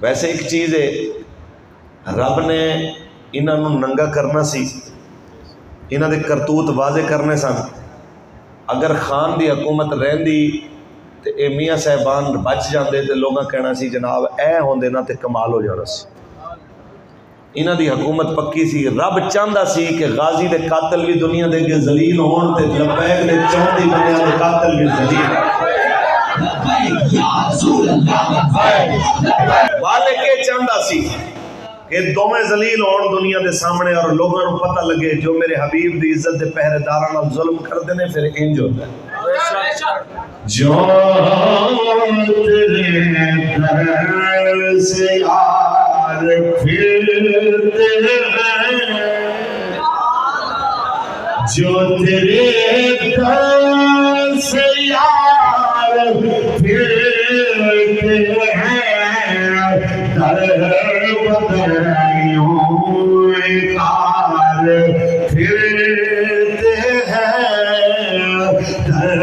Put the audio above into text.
ویسے ایک چیز ہے، رب نے انہوں ننگا کرنا سی، انہوں دے کرتوت واضح کرنے سن۔ اگر خان دی حکومت رہندی تے اے میاں صاحبان بچ جاندے تے لوگاں کہنا سی جناب اے ہوندے نا تے کمال ہو جانا سی۔ انہوں دی حکومت پکی سی، رب چاہتا سی کہ غازی دے قاتل بھی دنیا دے کے ذلیل ہون تے لبیک دے چوندی بنیا دے قاتل بھی ذلیل والے کے چاہتا سی کہ دونوں ذلیل ہون دنیا دے سامنے اور لوگوں کو پتہ لگے جو میرے حبیب دی عزت دے پہرے داراں ظلم کردے نے پھر انج ہوتا ہے۔ جو تیرے در سے یار پھرتے ہیں، جو تیرے در سے یار پھرتے ہیں، در بدریوں کار پھرتے ہیں، در